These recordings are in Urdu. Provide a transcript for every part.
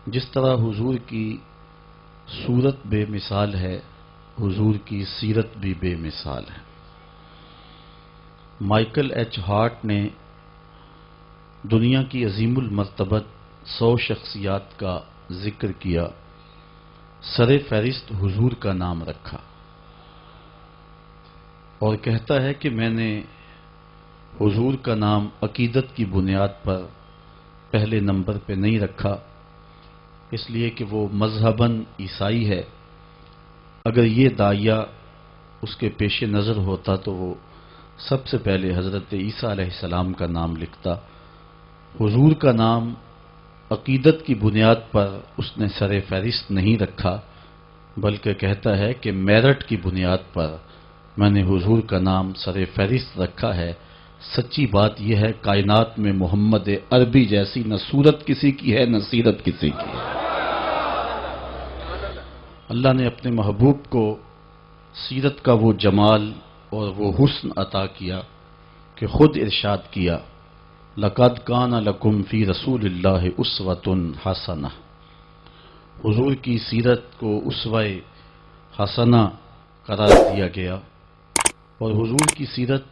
جس طرح حضور کی صورت بے مثال ہے، حضور کی سیرت بھی بے مثال ہے۔ مائیکل ایچ ہارٹ نے دنیا کی عظیم المرتبت 100 شخصیات کا ذکر کیا، سر فہرست حضور کا نام رکھا اور کہتا ہے کہ میں نے حضور کا نام عقیدت کی بنیاد پر پہلے نمبر پہ نہیں رکھا، اس لیے کہ وہ مذہباً عیسائی ہے۔ اگر یہ داعیہ اس کے پیش نظر ہوتا تو وہ سب سے پہلے حضرت عیسیٰ علیہ السلام کا نام لکھتا۔ حضور کا نام عقیدت کی بنیاد پر اس نے سر فہرست نہیں رکھا، بلکہ کہتا ہے کہ میرٹ کی بنیاد پر میں نے حضور کا نام سر فہرست رکھا ہے۔ سچی بات یہ ہے کائنات میں محمد عربی جیسی نہ صورت کسی کی ہے نہ سیرت کسی کی ہے۔ اللہ نے اپنے محبوب کو سیرت کا وہ جمال اور وہ حسن عطا کیا کہ خود ارشاد کیا، لَقَدْ كَانَ لَكُمْ فِي رَسُولِ اللَّهِ أُسْوَةٌ حَسَنَةٌ، حضور کی سیرت کو اسوہ حسنہ قرار دیا گیا۔ اور حضور کی سیرت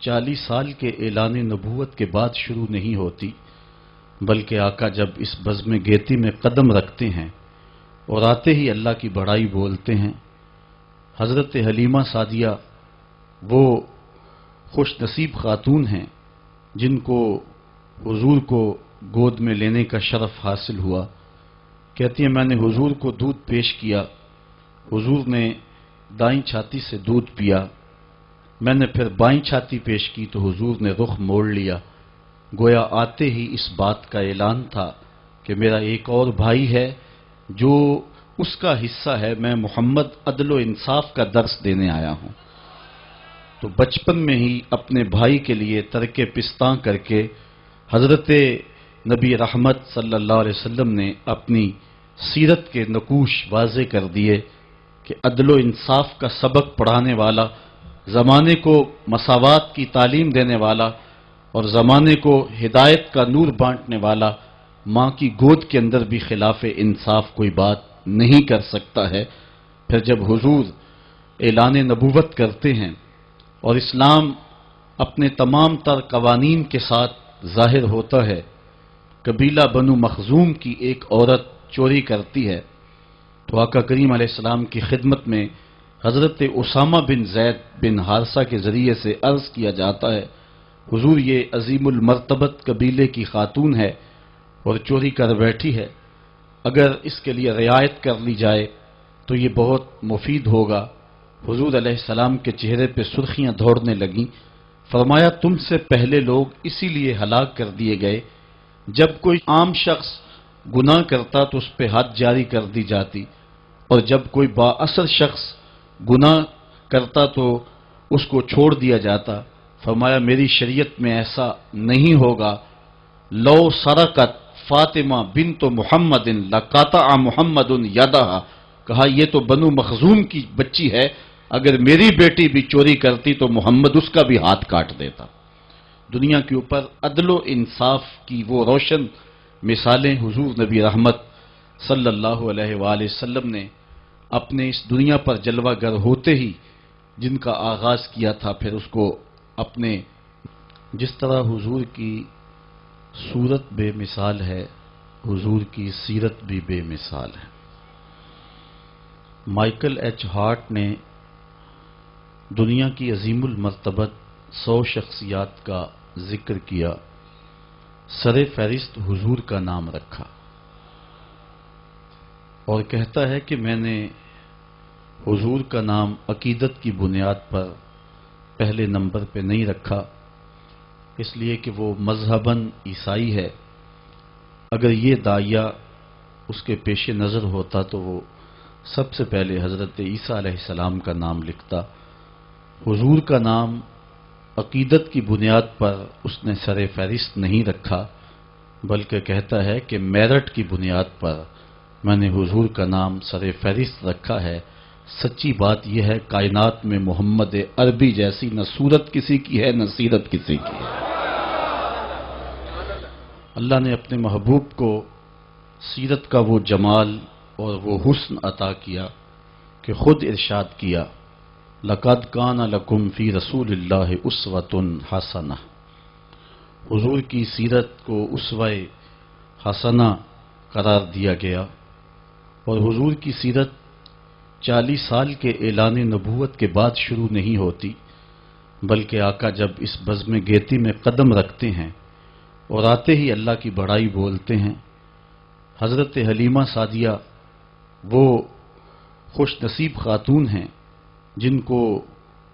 40 سال کے اعلان نبوت کے بعد شروع نہیں ہوتی، بلکہ آقا جب اس بزم گیتی میں قدم رکھتے ہیں اور آتے ہی اللہ کی بڑائی بولتے ہیں۔ حضرت حلیمہ سعدیہ وہ خوش نصیب خاتون ہیں جن کو حضور کو گود میں لینے کا شرف حاصل ہوا۔ کہتی ہیں میں نے حضور کو دودھ پیش کیا، حضور نے دائیں چھاتی سے دودھ پیا، میں نے پھر بائیں چھاتی پیش کی تو حضور نے رخ موڑ لیا۔ گویا آتے ہی اس بات کا اعلان تھا کہ میرا ایک اور بھائی ہے جو اس کا حصہ ہے، میں محمد عدل و انصاف کا درس دینے آیا ہوں۔ تو بچپن میں ہی اپنے بھائی کے لیے ترک پستاں کر کے حضرت نبی رحمت صلی اللہ علیہ وسلم نے اپنی سیرت کے نقوش واضح کر دیے کہ عدل و انصاف کا سبق پڑھانے والا، زمانے کو مساوات کی تعلیم دینے والا اور زمانے کو ہدایت کا نور بانٹنے والا، ماں کی گود کے اندر بھی خلاف انصاف کوئی بات نہیں کر سکتا ہے۔ پھر جب حضور اعلان نبوت کرتے ہیں اور اسلام اپنے تمام تر قوانین کے ساتھ ظاہر ہوتا ہے، قبیلہ بنو مخزوم کی ایک عورت چوری کرتی ہے تو آقا کریم علیہ السلام کی خدمت میں حضرت اسامہ بن زید بن حارثہ کے ذریعے سے عرض کیا جاتا ہے، حضور یہ عظیم المرتبت قبیلے کی خاتون ہے اور چوری کر بیٹھی ہے، اگر اس کے لیے رعایت کر لی جائے تو یہ بہت مفید ہوگا۔ حضور علیہ السلام کے چہرے پہ سرخیاں دوڑنے لگیں، فرمایا تم سے پہلے لوگ اسی لیے ہلاک کر دیے گئے، جب کوئی عام شخص گناہ کرتا تو اس پہ حد جاری کر دی جاتی، اور جب کوئی با اثر شخص گناہ کرتا تو اس کو چھوڑ دیا جاتا۔ فرمایا میری شریعت میں ایسا نہیں ہوگا، لو سرقت فاطمہ بنت محمد لقطع محمد یدہا، کہا یہ تو بنو مخزوم کی بچی ہے، اگر میری بیٹی بھی چوری کرتی تو محمد اس کا بھی ہاتھ کاٹ دیتا۔ دنیا کے اوپر عدل و انصاف کی وہ روشن مثالیں حضور نبی رحمت صلی اللہ علیہ وآلہ وسلم نے اپنے اس دنیا پر جلوہ گر ہوتے ہی جن کا آغاز کیا تھا، پھر اس کو اپنے جس طرح حضور کی صورت بے مثال ہے، حضور کی سیرت بھی بے مثال ہے۔ مائیکل ایچ ہارٹ نے دنیا کی عظیم المرتبت 100 شخصیات کا ذکر کیا، سر فہرست حضور کا نام رکھا اور کہتا ہے کہ میں نے حضور کا نام عقیدت کی بنیاد پر پہلے نمبر پہ نہیں رکھا، اس لیے کہ وہ مذہباً عیسائی ہے۔ اگر یہ داعیہ اس کے پیش نظر ہوتا تو وہ سب سے پہلے حضرت عیسیٰ علیہ السلام کا نام لکھتا۔ حضور کا نام عقیدت کی بنیاد پر اس نے سر فہرست نہیں رکھا، بلکہ کہتا ہے کہ میرٹ کی بنیاد پر میں نے حضور کا نام سر فہرست رکھا ہے۔ سچی بات یہ ہے کائنات میں محمد عربی جیسی نہ صورت کسی کی ہے نہ سیرت کسی کی ہے۔ اللہ نے اپنے محبوب کو سیرت کا وہ جمال اور وہ حسن عطا کیا کہ خود ارشاد کیا لقد کان لکم فی رسول اللہ اسوۃ حسنہ۔ حضور کی سیرت کو اسوہ حسنہ قرار دیا گیا، اور حضور کی سیرت 40 سال کے اعلان نبوت کے بعد شروع نہیں ہوتی، بلکہ آقا جب اس بزم گیتی میں قدم رکھتے ہیں اور آتے ہی اللہ کی بڑائی بولتے ہیں۔ حضرت حلیمہ سعدیہ وہ خوش نصیب خاتون ہیں جن کو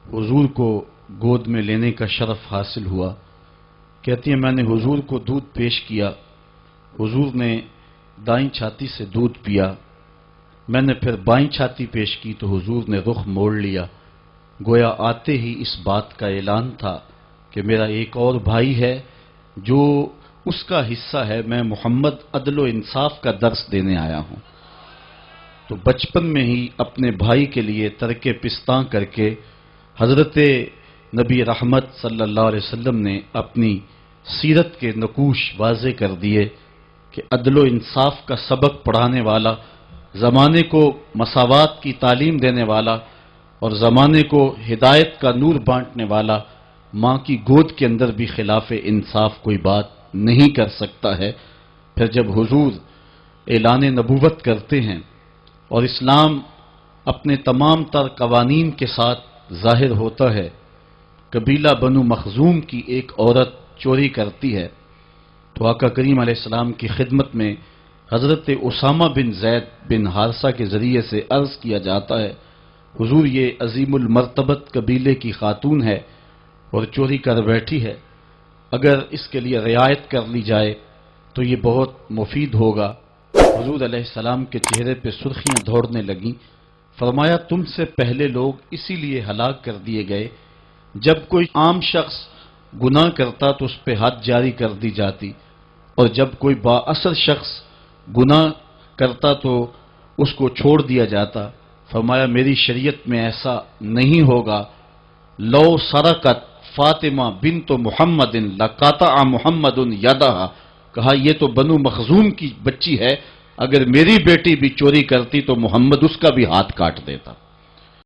حضور کو گود میں لینے کا شرف حاصل ہوا۔ کہتی ہیں میں نے حضور کو دودھ پیش کیا، حضور نے دائیں چھاتی سے دودھ پیا، میں نے پھر بائیں چھاتی پیش کی تو حضور نے رخ موڑ لیا، گویا آتے ہی اس بات کا اعلان تھا کہ میرا ایک اور بھائی ہے جو اس کا حصہ ہے، میں محمد عدل و انصاف کا درس دینے آیا ہوں۔ تو بچپن میں ہی اپنے بھائی کے لیے ترک پستاں کر کے حضرت نبی رحمت صلی اللہ علیہ وسلم نے اپنی سیرت کے نقوش واضح کر دیے کہ عدل و انصاف کا سبق پڑھانے والا، زمانے کو مساوات کی تعلیم دینے والا اور زمانے کو ہدایت کا نور بانٹنے والا، ماں کی گود کے اندر بھی خلاف انصاف کوئی بات نہیں کر سکتا ہے۔ پھر جب حضور اعلان نبوت کرتے ہیں اور اسلام اپنے تمام تر قوانین کے ساتھ ظاہر ہوتا ہے، قبیلہ بنو مخزوم کی ایک عورت چوری کرتی ہے تو آقا کریم علیہ السلام کی خدمت میں حضرت اسامہ بن زید بن حارثہ کے ذریعے سے عرض کیا جاتا ہے حضور یہ عظیم المرتبت قبیلے کی خاتون ہے اور چوری کر بیٹھی ہے، اگر اس کے لیے رعایت کر لی جائے تو یہ بہت مفید ہوگا۔ حضور علیہ السلام کے چہرے پہ سرخیاں دوڑنے لگیں، فرمایا تم سے پہلے لوگ اسی لیے ہلاک کر دیے گئے، جب کوئی عام شخص گناہ کرتا تو اس پہ حد جاری کر دی جاتی، اور جب کوئی بااثر شخص گناہ کرتا تو اس کو چھوڑ دیا جاتا۔ فرمایا میری شریعت میں ایسا نہیں ہوگا، لو سرقت فاطمہ بنت محمد لقطع محمد یدہا، کہا یہ تو بنو مخزوم کی بچی ہے، اگر میری بیٹی بھی چوری کرتی تو محمد اس کا بھی ہاتھ کاٹ دیتا۔